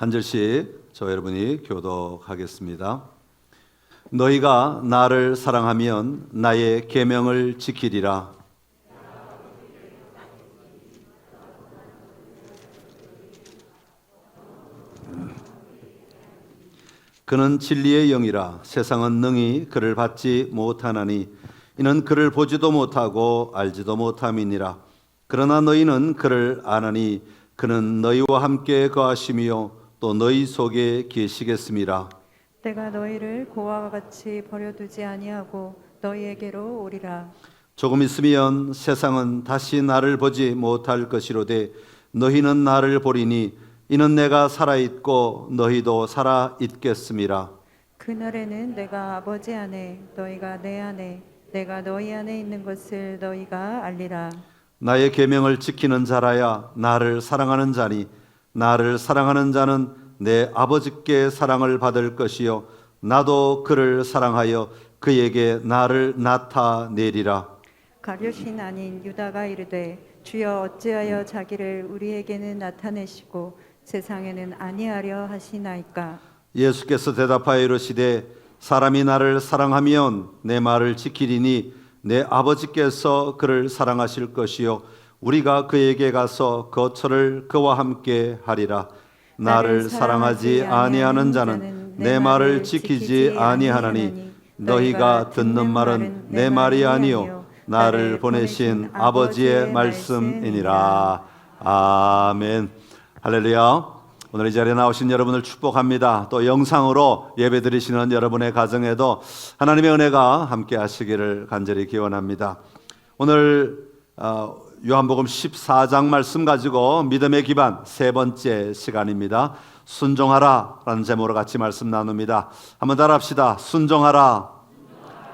한 절씩 저 여러분이 교독하겠습니다. 너희가 나를 사랑하면 나의 계명을 지키리라. 그는 진리의 영이라. 세상은 능히 그를 받지 못하나니 이는 그를 보지도 못하고 알지도 못함이니라. 그러나 너희는 그를 아나니 그는 너희와 함께 거하시며 또 너희 속에 계시겠음이라. 내가 너희를 고아와 같이 버려두지 아니하고 너희에게로 오리라. 조금 있으면 세상은 다시 나를 보지 못할 것이로되 너희는 나를 보리니 이는 내가 살아있고 너희도 살아있겠음이라. 그날에는 내가 아버지 안에 너희가 내 안에 내가 너희 안에 있는 것을 너희가 알리라. 나의 계명을 지키는 자라야 나를 사랑하는 자니 나를 사랑하는 자는 내 아버지께 사랑을 받을 것이요 나도 그를 사랑하여 그에게 나를 나타내리라. 가룟인 아닌 유다가 이르되 주여 어찌하여 자기를 우리에게는 나타내시고 세상에는 아니하려 하시나이까. 예수께서 대답하여 이르시되 사람이 나를 사랑하면 내 말을 지키리니 내 아버지께서 그를 사랑하실 것이요 우리가 그에게 가서 거처를 그와 함께 하리라. 나를 사랑하지 아니하는 자는 내 말을 지키지 아니하나니 너희가 듣는 말은 내 말이 아니요 나를 보내신 아버지의 말씀이니라. 아멘. 할렐루야. 오늘 이 자리에 나오신 여러분을 축복합니다. 또 영상으로 예배드리시는 여러분의 가정에도 하나님의 은혜가 함께 하시기를 간절히 기원합니다. 오늘 요한복음 14장 말씀 가지고 믿음의 기반 세 번째 시간입니다. 순종하라 라는 제목으로 같이 말씀 나눕니다. 한번 따라합시다. 순종하라.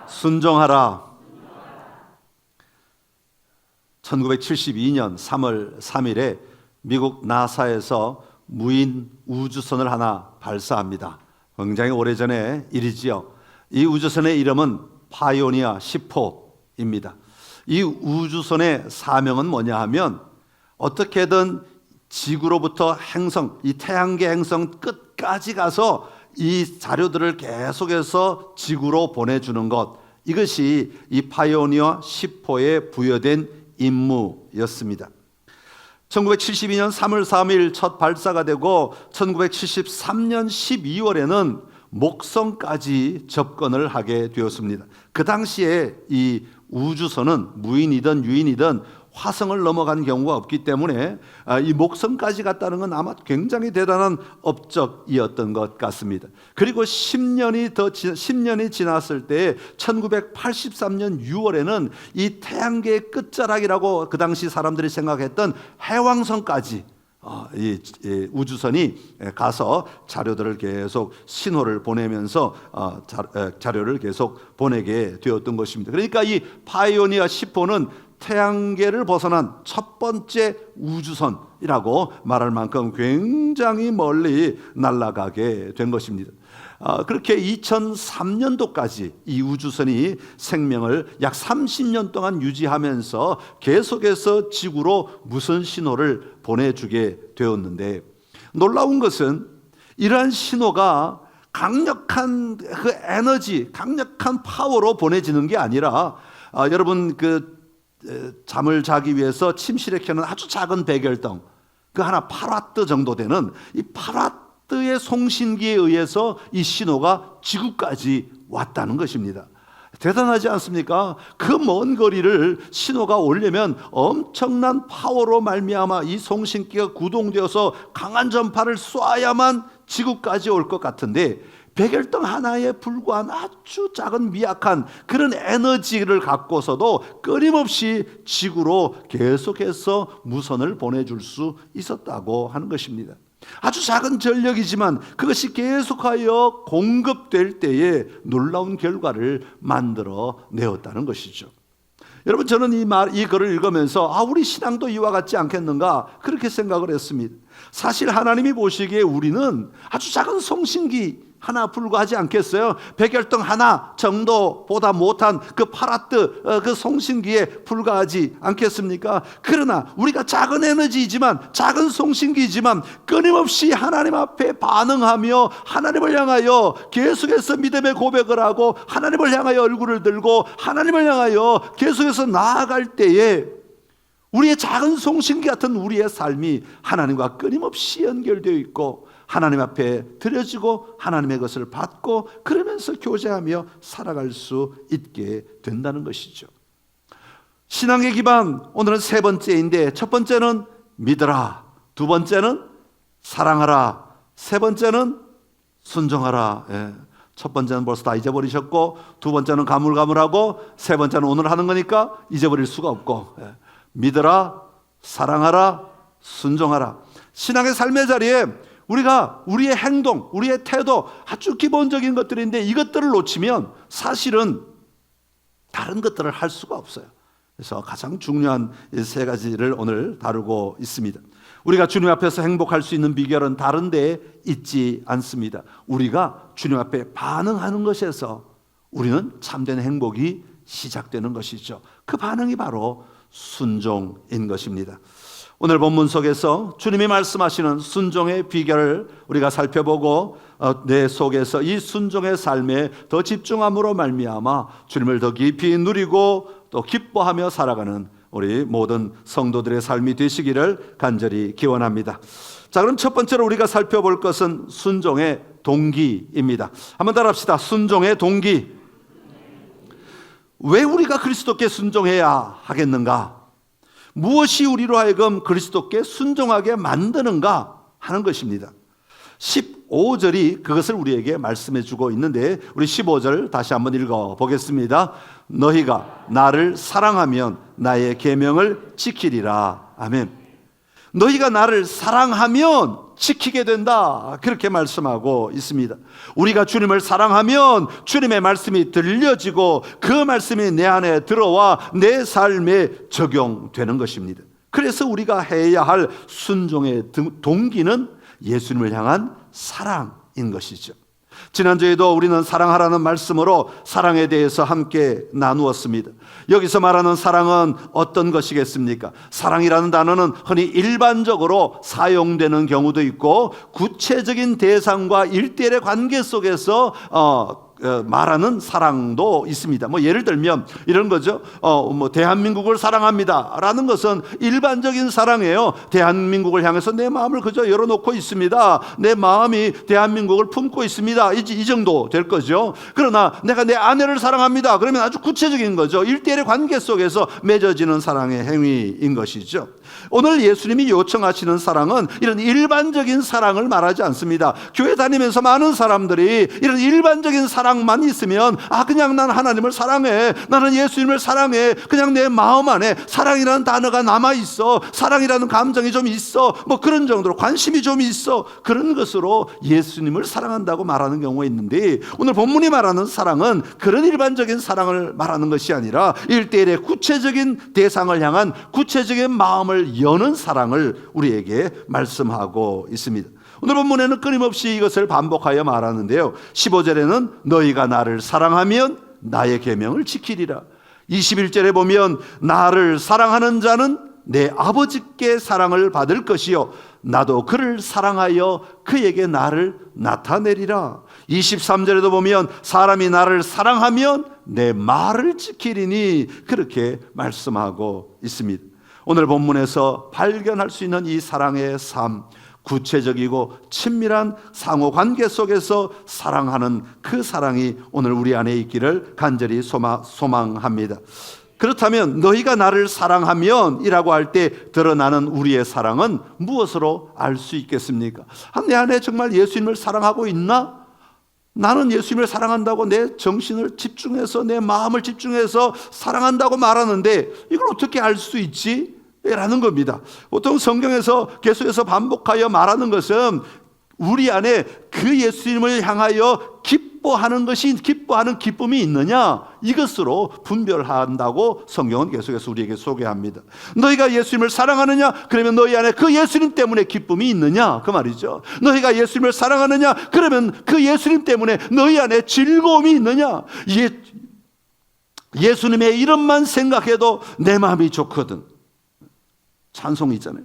순종하라. 1972년 3월 3일에 미국 나사에서 무인 우주선을 하나 발사합니다. 굉장히 오래전의 일이지요. 이 우주선의 이름은 파이오니아 10호입니다. 이 우주선의 사명은 뭐냐 하면 어떻게든 지구로부터 행성, 이 태양계 행성 끝까지 가서 이 자료들을 계속해서 지구로 보내주는 것, 이것이 이 파이오니아 10호에 부여된 임무였습니다. 1972년 3월 3일 첫 발사가 되고 1973년 12월에는 목성까지 접근을 하게 되었습니다. 그 당시에 이 우주선은 무인이든 유인이든 화성을 넘어간 경우가 없기 때문에 이 목성까지 갔다는 건 아마 굉장히 대단한 업적이었던 것 같습니다. 그리고 10년이 지났을 때 1983년 6월에는 이 태양계의 끝자락이라고 그 당시 사람들이 생각했던 해왕성까지 이 우주선이 가서 자료들을 계속 신호를 보내면서 자료를 계속 보내게 되었던 것입니다. 그러니까 이 파이오니아 10호는 태양계를 벗어난 첫 번째 우주선이라고 말할 만큼 굉장히 멀리 날아가게 된 것입니다. 그렇게 2003년도까지 이 우주선이 생명을 약 30년 동안 유지하면서 계속해서 지구로 무선 신호를 보내주게 되었는데, 놀라운 것은 이러한 신호가 강력한 그 에너지, 강력한 파워로 보내지는 게 아니라 여러분 잠을 자기 위해서 침실에 켜는 아주 작은 백열등, 그 하나 8와트 정도 되는 이 8와트의 송신기에 의해서 이 신호가 지구까지 왔다는 것입니다. 대단하지 않습니까? 그 먼 거리를 신호가 오려면 엄청난 파워로 말미암아 이 송신기가 구동되어서 강한 전파를 쏴야만 지구까지 올 것 같은데, 백열등 하나에 불과한 아주 작은 미약한 그런 에너지를 갖고서도 끊임없이 지구로 계속해서 무선을 보내줄 수 있었다고 하는 것입니다. 아주 작은 전력이지만 그것이 계속하여 공급될 때에 놀라운 결과를 만들어 내었다는 것이죠. 여러분, 저는 이 글을 읽으면서 우리 신앙도 이와 같지 않겠는가 그렇게 생각을 했습니다. 사실 하나님이 보시기에 우리는 아주 작은 송신기, 하나 불과하지 않겠어요? 백열등 하나 정도보다 못한 그 파라트 그 송신기에 불과하지 않겠습니까? 그러나 우리가 작은 에너지이지만, 작은 송신기이지만 끊임없이 하나님 앞에 반응하며 하나님을 향하여 계속해서 믿음의 고백을 하고 하나님을 향하여 얼굴을 들고 하나님을 향하여 계속해서 나아갈 때에 우리의 작은 송신기 같은 우리의 삶이 하나님과 끊임없이 연결되어 있고 하나님 앞에 드려지고 하나님의 것을 받고 그러면서 교제하며 살아갈 수 있게 된다는 것이죠. 신앙의 기반, 오늘은 세 번째인데, 첫 번째는 믿으라, 두 번째는 사랑하라, 세 번째는 순종하라. 첫 번째는 벌써 다 잊어버리셨고, 두 번째는 가물가물하고, 세 번째는 오늘 하는 거니까 잊어버릴 수가 없고, 믿으라, 사랑하라, 순종하라. 신앙의 삶의 자리에 우리가 우리의 행동, 우리의 태도, 아주 기본적인 것들인데 이것들을 놓치면 사실은 다른 것들을 할 수가 없어요. 그래서 가장 중요한 이 세 가지를 오늘 다루고 있습니다. 우리가 주님 앞에서 행복할 수 있는 비결은 다른 데에 있지 않습니다. 우리가 주님 앞에 반응하는 것에서 우리는 참된 행복이 시작되는 것이죠. 그 반응이 바로 순종인 것입니다. 오늘 본문 속에서 주님이 말씀하시는 순종의 비결을 우리가 살펴보고 내 속에서 이 순종의 삶에 더 집중함으로 말미암아 주님을 더 깊이 누리고 또 기뻐하며 살아가는 우리 모든 성도들의 삶이 되시기를 간절히 기원합니다. 자, 그럼 첫 번째로 우리가 살펴볼 것은 순종의 동기입니다. 한번 따라합시다. 순종의 동기. 왜 우리가 그리스도께 순종해야 하겠는가? 무엇이 우리로 하여금 그리스도께 순종하게 만드는가 하는 것입니다. 15절이 그것을 우리에게 말씀해 주고 있는데, 우리 15절 다시 한번 읽어 보겠습니다. 너희가 나를 사랑하면 나의 계명을 지키리라. 아멘. 너희가 나를 사랑하면 지키게 된다, 그렇게 말씀하고 있습니다. 우리가 주님을 사랑하면 주님의 말씀이 들려지고 그 말씀이 내 안에 들어와 내 삶에 적용되는 것입니다. 그래서 우리가 해야 할 순종의 동기는 예수님을 향한 사랑인 것이죠. 지난주에도 우리는 사랑하라는 말씀으로 사랑에 대해서 함께 나누었습니다. 여기서 말하는 사랑은 어떤 것이겠습니까? 사랑이라는 단어는 흔히 일반적으로 사용되는 경우도 있고 구체적인 대상과 일대일의 관계 속에서 말하는 사랑도 있습니다. 뭐 예를 들면 이런 거죠. 대한민국을 사랑합니다라는 것은 일반적인 사랑이에요. 대한민국을 향해서 내 마음을 그저 열어놓고 있습니다. 내 마음이 대한민국을 품고 있습니다. 이 정도 될 거죠. 그러나 내가 내 아내를 사랑합니다, 그러면 아주 구체적인 거죠. 일대일의 관계 속에서 맺어지는 사랑의 행위인 것이죠. 오늘 예수님이 요청하시는 사랑은 이런 일반적인 사랑을 말하지 않습니다. 교회 다니면서 많은 사람들이 이런 일반적인 사랑만 있으면 그냥 난 하나님을 사랑해, 나는 예수님을 사랑해, 그냥 내 마음 안에 사랑이라는 단어가 남아있어, 사랑이라는 감정이 좀 있어, 뭐 그런 정도로 관심이 좀 있어, 그런 것으로 예수님을 사랑한다고 말하는 경우가 있는데, 오늘 본문이 말하는 사랑은 그런 일반적인 사랑을 말하는 것이 아니라 일대일의 구체적인 대상을 향한 구체적인 마음을 여는 사랑을 우리에게 말씀하고 있습니다. 오늘 본문에는 끊임없이 이것을 반복하여 말하는데요. 15절에는 너희가 나를 사랑하면 나의 계명을 지키리라. 21절에 보면 나를 사랑하는 자는 내 아버지께 사랑을 받을 것이요 나도 그를 사랑하여 그에게 나를 나타내리라. 23절에도 보면 사람이 나를 사랑하면 내 말을 지키리니, 그렇게 말씀하고 있습니다. 오늘 본문에서 발견할 수 있는 이 사랑의 삶, 구체적이고 친밀한 상호관계 속에서 사랑하는 그 사랑이 오늘 우리 안에 있기를 간절히 소망합니다. 그렇다면 너희가 나를 사랑하면 이라고 할 때 드러나는 우리의 사랑은 무엇으로 알 수 있겠습니까? 내 안에 정말 예수님을 사랑하고 있나? 나는 예수님을 사랑한다고 내 정신을 집중해서 내 마음을 집중해서 사랑한다고 말하는데 이걸 어떻게 알 수 있지? 라는 겁니다. 보통 성경에서 계속해서 반복하여 말하는 것은 우리 안에 그 예수님을 향하여 깊은 기뻐하는 기쁨이 있느냐, 이것으로 분별한다고 성경은 계속해서 우리에게 소개합니다. 너희가 예수님을 사랑하느냐, 그러면 너희 안에 그 예수님 때문에 기쁨이 있느냐, 그 말이죠. 너희가 예수님을 사랑하느냐, 그러면 그 예수님 때문에 너희 안에 즐거움이 있느냐. 예수님의 이름만 생각해도 내 마음이 좋거든. 찬송이 있잖아요.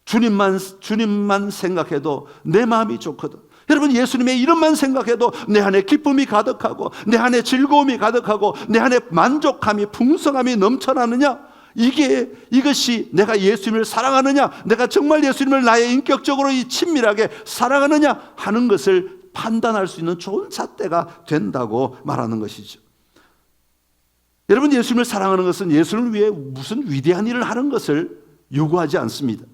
주님만 생각해도 내 마음이 좋거든. 여러분, 예수님의 이름만 생각해도 내 안에 기쁨이 가득하고 내 안에 즐거움이 가득하고 내 안에 만족함이, 풍성함이 넘쳐나느냐, 이것이 내가 예수님을 사랑하느냐, 내가 정말 예수님을 나의 인격적으로 친밀하게 사랑하느냐 하는 것을 판단할 수 있는 좋은 잣대가 된다고 말하는 것이죠. 여러분, 예수님을 사랑하는 것은 예수님을 위해 무슨 위대한 일을 하는 것을 요구하지 않습니다.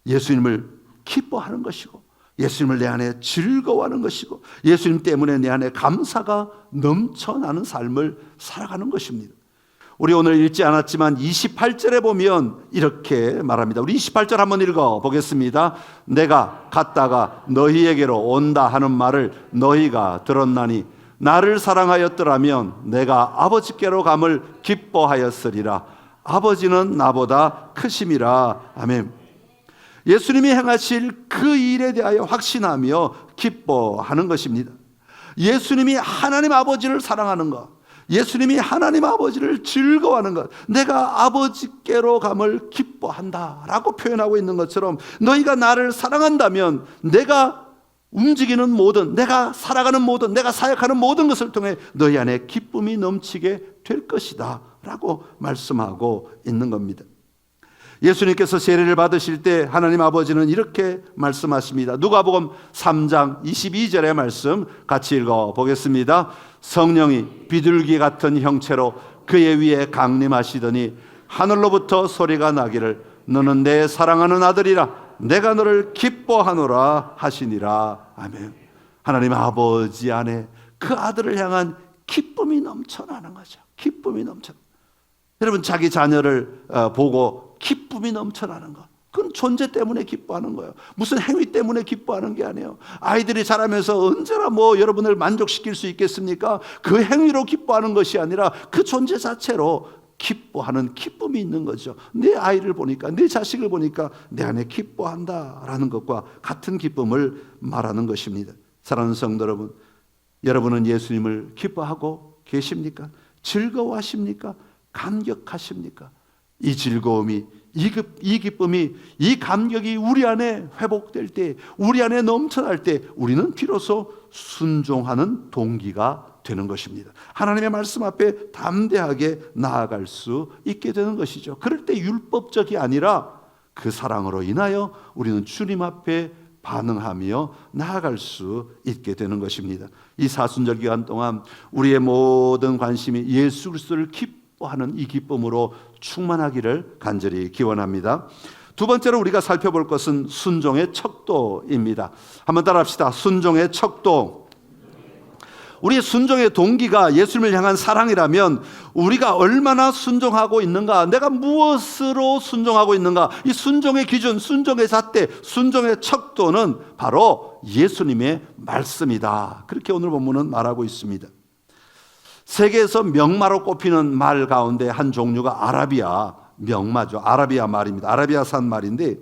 예수님을 기뻐하는 것이고, 예수님을 내 안에 즐거워하는 것이고, 예수님 때문에 내 안에 감사가 넘쳐나는 삶을 살아가는 것입니다. 우리 오늘 읽지 않았지만 28절에 보면 이렇게 말합니다. 우리 28절 한번 읽어보겠습니다. 내가 갔다가 너희에게로 온다 하는 말을 너희가 들었나니 나를 사랑하였더라면 내가 아버지께로 감을 기뻐하였으리라. 아버지는 나보다 크심이라. 아멘. 예수님이 행하실 그 일에 대하여 확신하며 기뻐하는 것입니다. 예수님이 하나님 아버지를 사랑하는 것, 예수님이 하나님 아버지를 즐거워하는 것, 내가 아버지께로 감을 기뻐한다라고 표현하고 있는 것처럼, 너희가 나를 사랑한다면 내가 움직이는 모든, 내가 살아가는 모든, 내가 사역하는 모든 것을 통해 너희 안에 기쁨이 넘치게 될 것이다 라고 말씀하고 있는 겁니다. 예수님께서 세례를 받으실 때 하나님 아버지는 이렇게 말씀하십니다. 누가복음 3장 22절의 말씀 같이 읽어보겠습니다. 성령이 비둘기 같은 형체로 그의 위에 강림하시더니 하늘로부터 소리가 나기를 너는 내 사랑하는 아들이라 내가 너를 기뻐하노라 하시니라. 아멘. 하나님 아버지 안에 그 아들을 향한 기쁨이 넘쳐나는 거죠. 기쁨이 넘쳐나. 여러분, 자기 자녀를 보고 기쁨이 넘쳐나는 것, 그건 존재 때문에 기뻐하는 거예요. 무슨 행위 때문에 기뻐하는 게 아니에요. 아이들이 자라면서 언제나 여러분을 만족시킬 수 있겠습니까? 그 행위로 기뻐하는 것이 아니라 그 존재 자체로 기뻐하는 기쁨이 있는 거죠. 내 아이를 보니까, 내 자식을 보니까 내 안에 기뻐한다라는 것과 같은 기쁨을 말하는 것입니다. 사랑하는 성도 여러분, 여러분은 예수님을 기뻐하고 계십니까? 즐거워하십니까? 감격하십니까? 이 즐거움이, 이 기쁨이, 이 감격이 우리 안에 회복될 때, 우리 안에 넘쳐날 때 우리는 비로소 순종하는 동기가 되는 것입니다. 하나님의 말씀 앞에 담대하게 나아갈 수 있게 되는 것이죠. 그럴 때 율법적이 아니라 그 사랑으로 인하여 우리는 주님 앞에 반응하며 나아갈 수 있게 되는 것입니다. 이 사순절 기간 동안 우리의 모든 관심이 예수 그리스도를 기뻐하는 이 기쁨으로 충만하기를 간절히 기원합니다. 두 번째로 우리가 살펴볼 것은 순종의 척도입니다. 한번 따라합시다. 순종의 척도. 우리의 순종의 동기가 예수님을 향한 사랑이라면 우리가 얼마나 순종하고 있는가, 내가 무엇으로 순종하고 있는가, 이 순종의 기준, 순종의 잣대, 순종의 척도는 바로 예수님의 말씀이다. 그렇게 오늘 본문은 말하고 있습니다. 세계에서 명마로 꼽히는 말 가운데 한 종류가 아라비아 명마죠. 아라비아 말입니다. 아라비아산 말인데,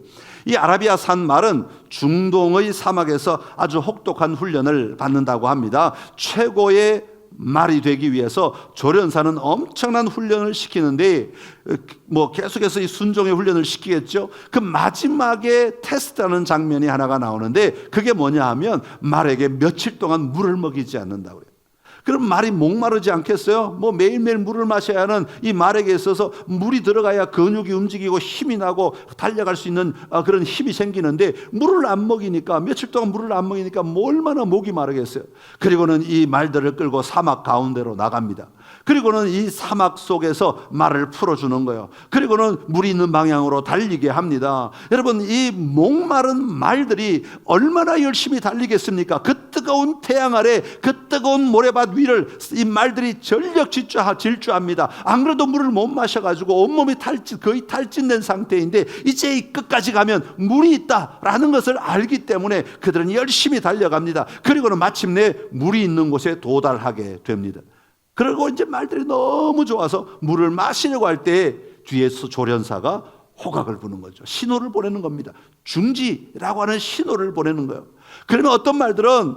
이 아라비아산 말은 중동의 사막에서 아주 혹독한 훈련을 받는다고 합니다. 최고의 말이 되기 위해서 조련사는 엄청난 훈련을 시키는데, 계속해서 이 순종의 훈련을 시키겠죠. 그 마지막에 테스트하는 장면이 하나가 나오는데, 그게 뭐냐 하면 말에게 며칠 동안 물을 먹이지 않는다고 그래요. 그럼 말이 목마르지 않겠어요? 매일매일 물을 마셔야 하는 이 말에게 있어서 물이 들어가야 근육이 움직이고 힘이 나고 달려갈 수 있는 그런 힘이 생기는데, 물을 안 먹이니까, 며칠 동안 물을 안 먹이니까 얼마나 목이 마르겠어요. 그리고는 이 말들을 끌고 사막 가운데로 나갑니다. 그리고는 이 사막 속에서 말을 풀어주는 거예요. 그리고는 물이 있는 방향으로 달리게 합니다. 여러분, 이 목마른 말들이 얼마나 열심히 달리겠습니까? 그 뜨거운 태양 아래, 그 뜨거운 모래밭 위를 이 말들이 전력 질주합니다. 안 그래도 물을 못 마셔가지고 온몸이 거의 탈진된 상태인데 이제 이 끝까지 가면 물이 있다라는 것을 알기 때문에 그들은 열심히 달려갑니다. 그리고는 마침내 물이 있는 곳에 도달하게 됩니다. 그리고 이제 말들이 너무 좋아서 물을 마시려고 할 때 뒤에서 조련사가 호각을 부는 거죠. 신호를 보내는 겁니다. 중지라고 하는 신호를 보내는 거예요. 그러면 어떤 말들은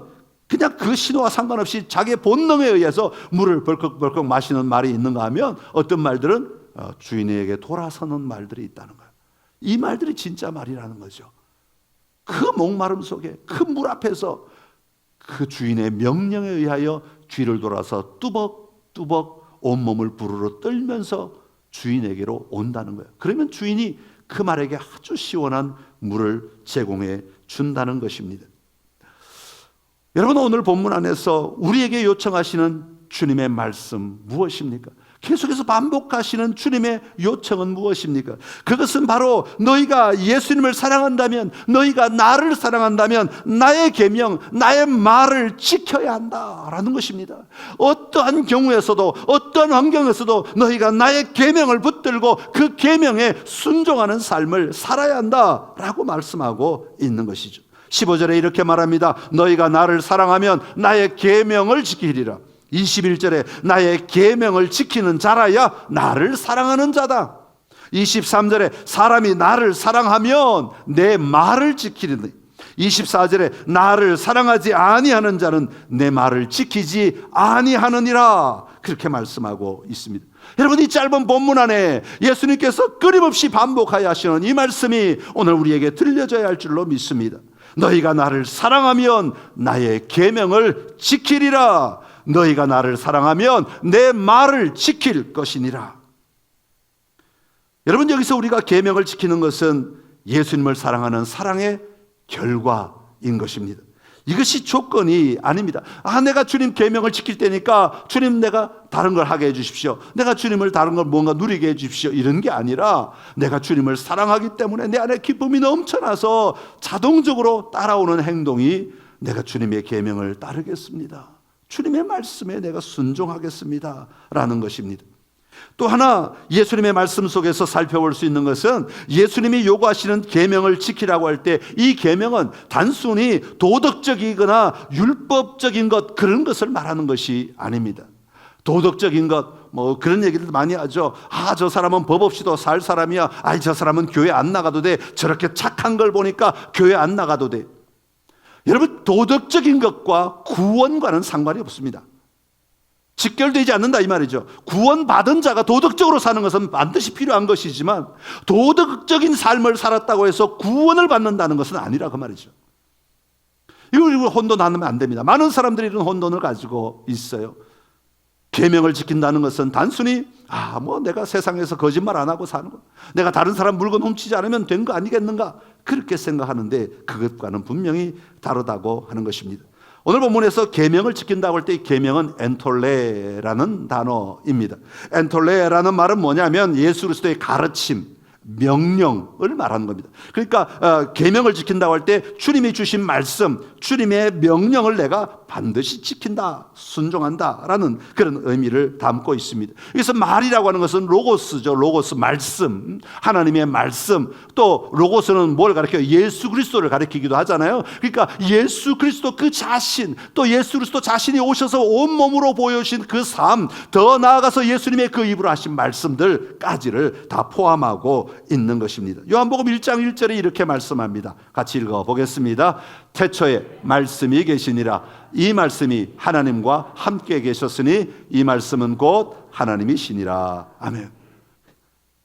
그냥 그 신호와 상관없이 자기의 본능에 의해서 물을 벌컥벌컥 마시는 말이 있는가 하면 어떤 말들은 주인에게 돌아서는 말들이 있다는 거예요. 이 말들이 진짜 말이라는 거죠. 그 목마름 속에 큰 물 앞에서 그 주인의 명령에 의하여 뒤를 돌아서 뚜벅뚜벅 온몸을 부르르 떨면서 주인에게로 온다는 거예요. 그러면 주인이 그 말에게 아주 시원한 물을 제공해 준다는 것입니다. 여러분, 오늘 본문 안에서 우리에게 요청하시는 주님의 말씀 무엇입니까? 계속해서 반복하시는 주님의 요청은 무엇입니까? 그것은 바로 너희가 예수님을 사랑한다면, 너희가 나를 사랑한다면 나의 계명, 나의 말을 지켜야 한다라는 것입니다. 어떠한 경우에서도, 어떠한 환경에서도 너희가 나의 계명을 붙들고 그 계명에 순종하는 삶을 살아야 한다라고 말씀하고 있는 것이죠. 15절에 이렇게 말합니다. 너희가 나를 사랑하면 나의 계명을 지키리라. 21절에 나의 계명을 지키는 자라야 나를 사랑하는 자다. 23절에 사람이 나를 사랑하면 내 말을 지키리니. 24절에 나를 사랑하지 아니하는 자는 내 말을 지키지 아니하느니라. 그렇게 말씀하고 있습니다. 여러분, 이 짧은 본문 안에 예수님께서 끊임없이 반복하여 하시는 이 말씀이 오늘 우리에게 들려져야 할 줄로 믿습니다. 너희가 나를 사랑하면 나의 계명을 지키리라. 너희가 나를 사랑하면 내 말을 지킬 것이니라. 여러분, 여기서 우리가 계명을 지키는 것은 예수님을 사랑하는 사랑의 결과인 것입니다. 이것이 조건이 아닙니다. 내가 주님 계명을 지킬 때니까 주님 내가 다른 걸 하게 해주십시오. 내가 주님을 다른 걸 뭔가 누리게 해주십시오. 이런 게 아니라 내가 주님을 사랑하기 때문에 내 안에 기쁨이 넘쳐나서 자동적으로 따라오는 행동이 내가 주님의 계명을 따르겠습니다. 주님의 말씀에 내가 순종하겠습니다 라는 것입니다. 또 하나 예수님의 말씀 속에서 살펴볼 수 있는 것은 예수님이 요구하시는 계명을 지키라고 할 때 이 계명은 단순히 도덕적이거나 율법적인 것, 그런 것을 말하는 것이 아닙니다. 도덕적인 것, 그런 얘기들 많이 하죠. 저 사람은 법 없이도 살 사람이야. 저 사람은 교회 안 나가도 돼. 저렇게 착한 걸 보니까 교회 안 나가도 돼. 여러분, 도덕적인 것과 구원과는 상관이 없습니다. 직결되지 않는다 이 말이죠. 구원받은 자가 도덕적으로 사는 것은 반드시 필요한 것이지만 도덕적인 삶을 살았다고 해서 구원을 받는다는 것은 아니라 그 말이죠. 이걸 혼돈 안 하면 안 됩니다. 많은 사람들이 이런 혼돈을 가지고 있어요. 계명을 지킨다는 것은 단순히 내가 세상에서 거짓말 안 하고 사는 거, 내가 다른 사람 물건 훔치지 않으면 된 거 아니겠는가, 그렇게 생각하는데 그것과는 분명히 다르다고 하는 것입니다. 오늘 본문에서 계명을 지킨다고 할 때 이 계명은 엔톨레라는 단어입니다. 엔톨레라는 말은 뭐냐면 예수 그리스도의 가르침, 명령을 말하는 겁니다. 그러니까 계명을 지킨다고 할 때 주님이 주신 말씀, 주님의 명령을 내가 반드시 지킨다, 순종한다라는 그런 의미를 담고 있습니다. 그래서 말이라고 하는 것은 로고스죠. 로고스, 말씀, 하나님의 말씀. 또 로고스는 뭘 가리켜요? 예수 그리스도를 가리키기도 하잖아요. 그러니까 예수 그리스도 그 자신, 또 예수 그리스도 자신이 오셔서 온몸으로 보여주신 그 삶, 더 나아가서 예수님의 그 입으로 하신 말씀들까지를 다 포함하고 있는 것입니다. 요한복음 1장 1절에 이렇게 말씀합니다. 같이 읽어보겠습니다. 태초에 말씀이 계시니라. 이 말씀이 하나님과 함께 계셨으니 이 말씀은 곧 하나님이시니라. 아멘.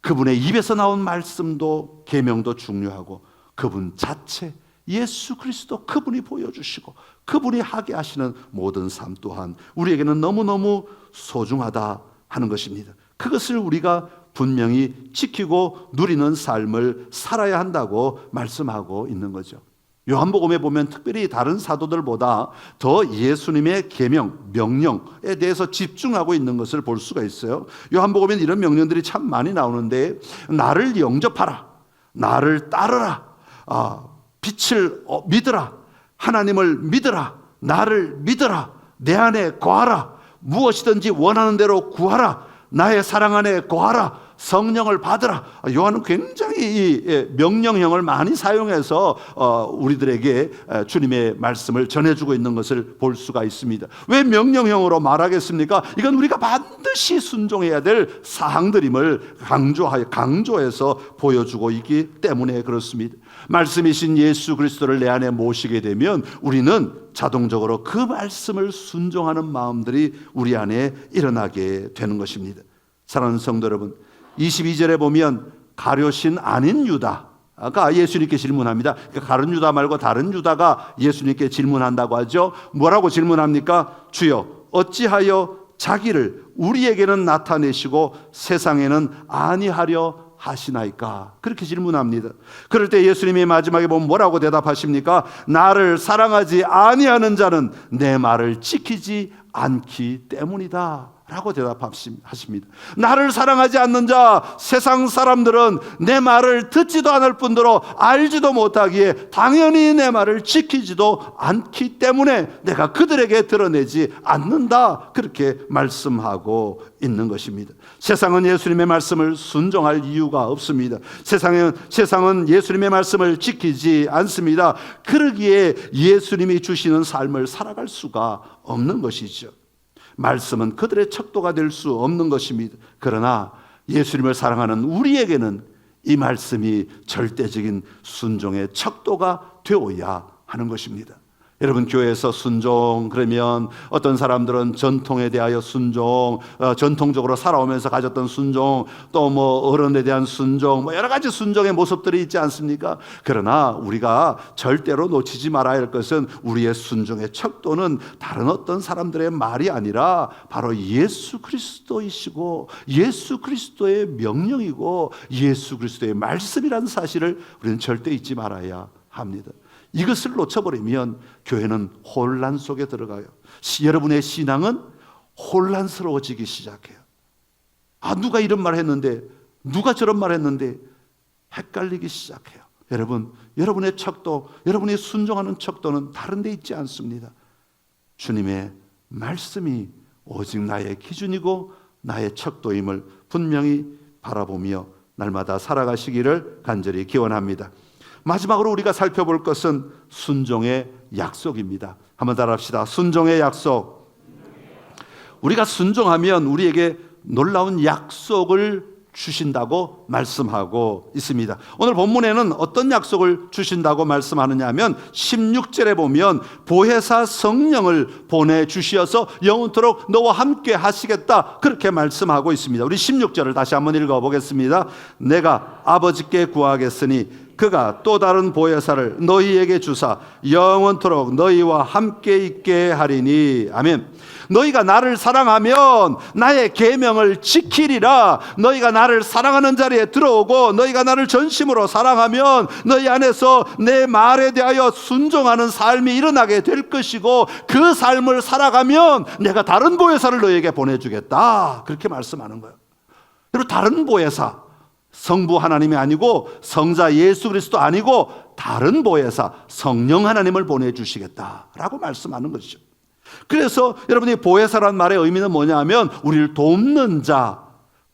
그분의 입에서 나온 말씀도 계명도 중요하고 그분 자체 예수 그리스도 그분이 보여주시고 그분이 하게 하시는 모든 삶 또한 우리에게는 너무너무 소중하다 하는 것입니다. 그것을 우리가 분명히 지키고 누리는 삶을 살아야 한다고 말씀하고 있는 거죠. 요한복음에 보면 특별히 다른 사도들보다 더 예수님의 계명, 명령에 대해서 집중하고 있는 것을 볼 수가 있어요. 요한복음에는 이런 명령들이 참 많이 나오는데, 나를 영접하라, 나를 따르라, 빛을 믿으라, 하나님을 믿으라, 나를 믿으라, 내 안에 거하라, 무엇이든지 원하는 대로 구하라, 나의 사랑 안에 거하라, 성령을 받으라. 요한은 굉장히 이 명령형을 많이 사용해서 우리들에게 주님의 말씀을 전해주고 있는 것을 볼 수가 있습니다. 왜 명령형으로 말하겠습니까? 이건 우리가 반드시 순종해야 될 사항들임을 강조해서 보여주고 있기 때문에 그렇습니다. 말씀이신 예수 그리스도를 내 안에 모시게 되면 우리는 자동적으로 그 말씀을 순종하는 마음들이 우리 안에 일어나게 되는 것입니다. 사랑하는 성도 여러분, 22절에 보면 가룟신 아닌 유다가 예수님께 질문합니다. 그러니까 가룟 유다 말고 다른 유다가 예수님께 질문한다고 하죠. 뭐라고 질문합니까? 주여, 어찌하여 자기를 우리에게는 나타내시고 세상에는 아니하려 하시나이까? 그렇게 질문합니다. 그럴 때 예수님이 마지막에 보면 뭐라고 대답하십니까? 나를 사랑하지 아니하는 자는 내 말을 지키지 않기 때문이다 라고 대답하십니다. 나를 사랑하지 않는 자, 세상 사람들은 내 말을 듣지도 않을 뿐더러 알지도 못하기에 당연히 내 말을 지키지도 않기 때문에 내가 그들에게 드러내지 않는다, 그렇게 말씀하고 있는 것입니다. 세상은 예수님의 말씀을 순종할 이유가 없습니다. 세상은 예수님의 말씀을 지키지 않습니다. 그러기에 예수님이 주시는 삶을 살아갈 수가 없는 것이죠. 말씀은 그들의 척도가 될 수 없는 것입니다. 그러나 예수님을 사랑하는 우리에게는 이 말씀이 절대적인 순종의 척도가 되어야 하는 것입니다. 여러분, 교회에서 순종 그러면 어떤 사람들은 전통에 대하여 순종, 전통적으로 살아오면서 가졌던 순종, 또 뭐 어른에 대한 순종, 뭐 여러 가지 순종의 모습들이 있지 않습니까? 그러나 우리가 절대로 놓치지 말아야 할 것은 우리의 순종의 척도는 다른 어떤 사람들의 말이 아니라 바로 예수 그리스도이시고 예수 그리스도의 명령이고 예수 그리스도의 말씀이라는 사실을 우리는 절대 잊지 말아야 합니다. 이것을 놓쳐버리면 교회는 혼란 속에 들어가요. 여러분의 신앙은 혼란스러워지기 시작해요. 누가 이런 말 했는데, 누가 저런 말 했는데, 헷갈리기 시작해요. 여러분, 여러분의 척도, 여러분이 순종하는 척도는 다른 데 있지 않습니다. 주님의 말씀이 오직 나의 기준이고 나의 척도임을 분명히 바라보며 날마다 살아가시기를 간절히 기원합니다. 마지막으로 우리가 살펴볼 것은 순종의 약속입니다. 한번 따라합시다. 순종의 약속. 우리가 순종하면 우리에게 놀라운 약속을 주신다고 말씀하고 있습니다. 오늘 본문에는 어떤 약속을 주신다고 말씀하느냐 하면 16절에 보면 보혜사 성령을 보내주시어서 영원토록 너와 함께 하시겠다, 그렇게 말씀하고 있습니다. 우리 16절을 다시 한번 읽어보겠습니다. 내가 아버지께 구하겠으니 그가 또 다른 보혜사를 너희에게 주사 영원토록 너희와 함께 있게 하리니. 아멘. 너희가 나를 사랑하면 나의 계명을 지키리라. 너희가 나를 사랑하는 자리에 들어오고 너희가 나를 전심으로 사랑하면 너희 안에서 내 말에 대하여 순종하는 삶이 일어나게 될 것이고 그 삶을 살아가면 내가 다른 보혜사를 너희에게 보내주겠다, 그렇게 말씀하는 거예요. 그리고 다른 보혜사, 성부 하나님이 아니고 성자 예수 그리스도 아니고 다른 보혜사 성령 하나님을 보내주시겠다라고 말씀하는 것이죠. 그래서 여러분이 보혜사란 말의 의미는 뭐냐 하면 우리를 돕는 자,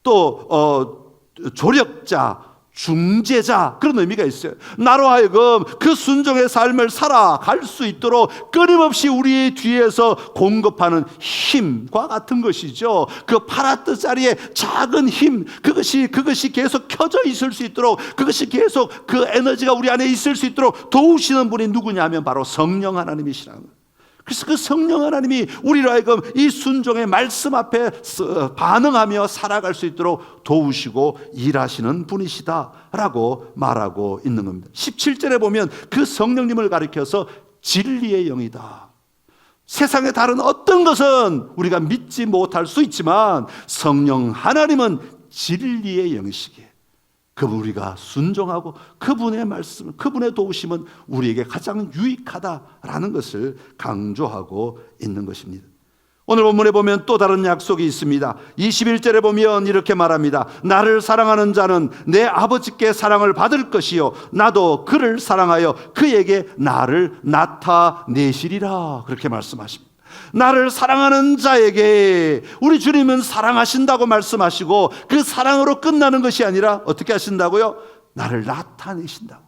또 조력자, 중재자, 그런 의미가 있어요. 나로 하여금 그 순종의 삶을 살아갈 수 있도록 끊임없이 우리 뒤에서 공급하는 힘과 같은 것이죠. 그 파라뜨짜리의 작은 힘, 그것이 계속 켜져 있을 수 있도록, 그것이 계속 그 에너지가 우리 안에 있을 수 있도록 도우시는 분이 누구냐면 바로 성령 하나님이시라는 거예요. 그래서 그 성령 하나님이 우리로 하여금 이 순종의 말씀 앞에 반응하며 살아갈 수 있도록 도우시고 일하시는 분이시다라고 말하고 있는 겁니다. 17절에 보면 그 성령님을 가리켜서 진리의 영이다. 세상의 다른 어떤 것은 우리가 믿지 못할 수 있지만 성령 하나님은 진리의 영이시기에 그분 우리가 순종하고 그분의 말씀, 그분의 도우심은 우리에게 가장 유익하다라는 것을 강조하고 있는 것입니다. 오늘 본문에 보면 또 다른 약속이 있습니다. 21절에 보면 이렇게 말합니다. 나를 사랑하는 자는 내 아버지께 사랑을 받을 것이요 나도 그를 사랑하여 그에게 나를 나타내시리라. 그렇게 말씀하십니다. 나를 사랑하는 자에게 우리 주님은 사랑하신다고 말씀하시고 그 사랑으로 끝나는 것이 아니라 어떻게 하신다고요? 나를 나타내신다고,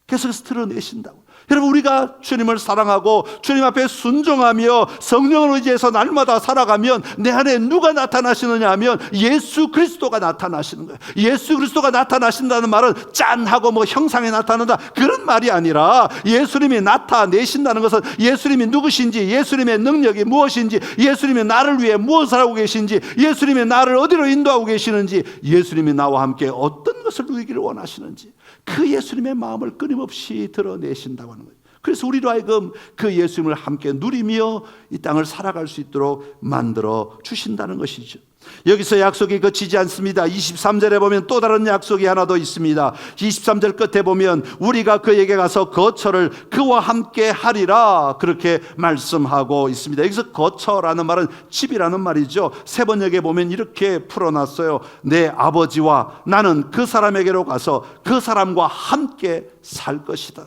계속해서 드러내신다고. 여러분, 우리가 주님을 사랑하고 주님 앞에 순종하며 성령을 의지해서 날마다 살아가면 내 안에 누가 나타나시느냐 하면 예수 그리스도가 나타나시는 거예요. 예수 그리스도가 나타나신다는 말은 짠하고 뭐 형상에 나타난다 그런 말이 아니라 예수님이 나타내신다는 것은 예수님이 누구신지, 예수님의 능력이 무엇인지, 예수님이 나를 위해 무엇을 하고 계신지, 예수님이 나를 어디로 인도하고 계시는지, 예수님이 나와 함께 어떤 것을 누리기를 원하시는지 그 예수님의 마음을 끊임없이 드러내신다고 하는 거예요. 그래서 우리로 하여금 그 예수님을 함께 누리며 이 땅을 살아갈 수 있도록 만들어 주신다는 것이죠. 여기서 약속이 그치지 않습니다. 23절에 보면 또 다른 약속이 하나 더 있습니다. 23절 끝에 보면 우리가 그에게 가서 거처를 그와 함께 하리라 그렇게 말씀하고 있습니다. 여기서 거처라는 말은 집이라는 말이죠. 세 번역에 보면 이렇게 풀어놨어요. 내 아버지와 나는 그 사람에게로 가서 그 사람과 함께 살 것이다.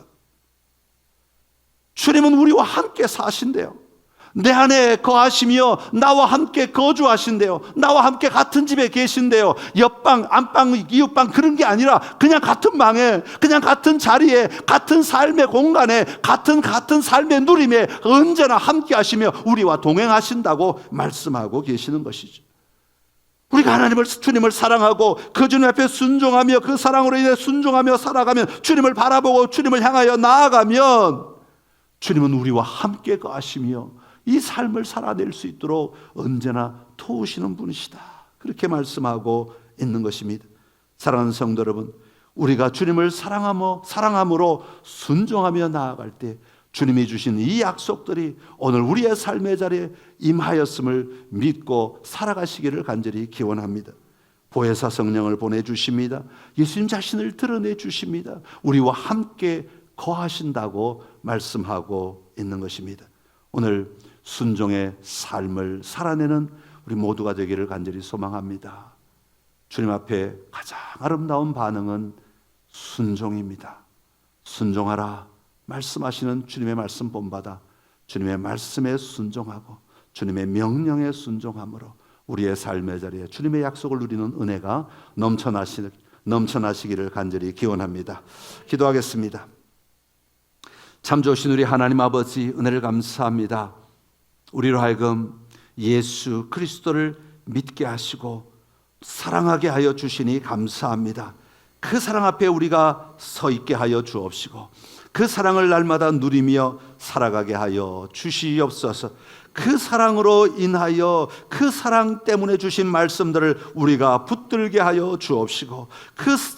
주님은 우리와 함께 사신대요. 내 안에 거하시며 나와 함께 거주하신대요. 나와 함께 같은 집에 계신대요. 옆방, 안방, 이웃방 그런 게 아니라 그냥 같은 방에, 그냥 같은 자리에, 같은 삶의 공간에, 같은 삶의 누림에 언제나 함께 하시며 우리와 동행하신다고 말씀하고 계시는 것이죠. 우리가 하나님을, 주님을 사랑하고 그 주님 앞에 순종하며 그 사랑으로 인해 순종하며 살아가면, 주님을 바라보고 주님을 향하여 나아가면 주님은 우리와 함께 거하시며 이 삶을 살아낼 수 있도록 언제나 도우시는 분이시다. 그렇게 말씀하고 있는 것입니다. 사랑하는 성도 여러분, 우리가 주님을 사랑함으로 순종하며 나아갈 때 주님이 주신 이 약속들이 오늘 우리의 삶의 자리에 임하였음을 믿고 살아가시기를 간절히 기원합니다. 보혜사 성령을 보내주십니다. 예수님 자신을 드러내 주십니다. 우리와 함께 거하신다고 말씀하고 있는 것입니다. 오늘 순종의 삶을 살아내는 우리 모두가 되기를 간절히 소망합니다. 주님 앞에 가장 아름다운 반응은 순종입니다. 순종하라 말씀하시는 주님의 말씀 본받아 주님의 말씀에 순종하고 주님의 명령에 순종함으로 우리의 삶의 자리에 주님의 약속을 누리는 은혜가 넘쳐나시기를 간절히 기원합니다. 기도하겠습니다. 참 좋으신 우리 하나님 아버지, 은혜를 감사합니다. 우리로 하여금 예수 그리스도를 믿게 하시고 사랑하게 하여 주시니 감사합니다. 그 사랑 앞에 우리가 서 있게 하여 주옵시고 그 사랑을 날마다 누리며 살아가게 하여 주시옵소서. 그 사랑으로 인하여 그 사랑 때문에 주신 말씀들을 우리가 붙들게 하여 주옵시고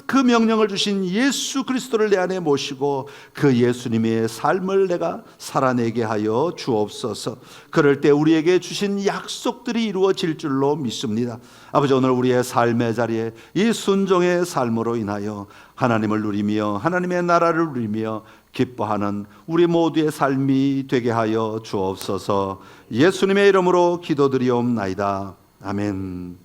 그 명령을 주신 예수 그리스도를 내 안에 모시고 그 예수님의 삶을 내가 살아내게 하여 주옵소서. 그럴 때 우리에게 주신 약속들이 이루어질 줄로 믿습니다. 아버지, 오늘 우리의 삶의 자리에 이 순종의 삶으로 인하여 하나님을 누리며 하나님의 나라를 누리며 기뻐하는 우리 모두의 삶이 되게 하여 주옵소서. 예수님의 이름으로 기도드리옵나이다. 아멘.